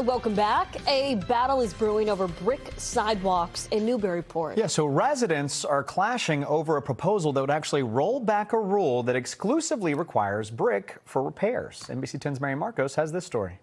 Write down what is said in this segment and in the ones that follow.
Welcome back. A battle is brewing over brick sidewalks in Newburyport. Yeah, so residents are clashing over a proposal that would actually roll back a rule that exclusively requires brick for repairs. NBC 10's Mary Marcos has this story.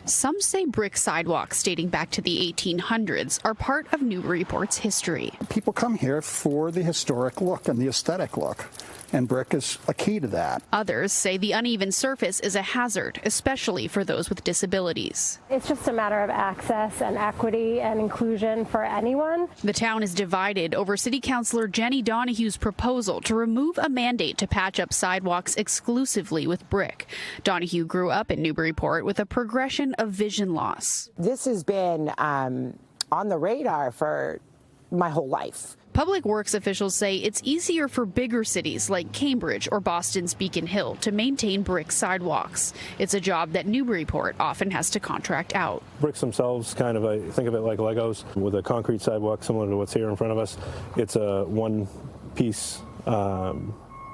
Some say brick sidewalks dating back to the 1800s are part of Newburyport's history. People come here for the historic look and the aesthetic look, and brick is a key to that. Others say the uneven surface is a hazard, especially for those with disabilities. It's just a matter of access and equity and inclusion for anyone. The town is divided over City Councilor Jenny Donahue's proposal to remove a mandate to patch up sidewalks exclusively with brick. Donahue grew up in Newburyport with a progression of vision loss. This has been on the radar for my whole life. Public Works officials say it's easier for bigger cities like Cambridge or Boston's Beacon Hill to maintain brick sidewalks. It's a job that Newburyport often has to contract out. Bricks themselves, think of it like Legos. With a concrete sidewalk similar to what's here in front of us, it's a one-piece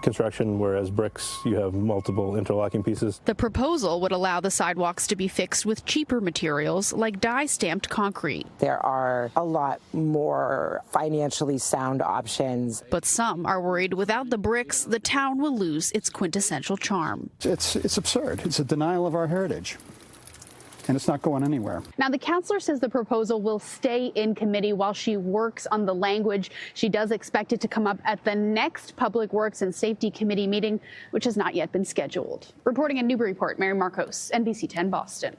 construction, whereas bricks, you have multiple interlocking pieces. The proposal would allow the sidewalks to be fixed with cheaper materials like dye-stamped concrete. There are a lot more financially sound options. But some are worried without the bricks, the town will lose its quintessential charm. It's absurd. It's a denial of our heritage. And it's not going anywhere. Now, the councilor says the proposal will stay in committee while she works on the language. She does expect it to come up at the next Public Works and Safety Committee meeting, which has not yet been scheduled. Reporting in Newburyport, Mary Marcos, NBC 10 Boston.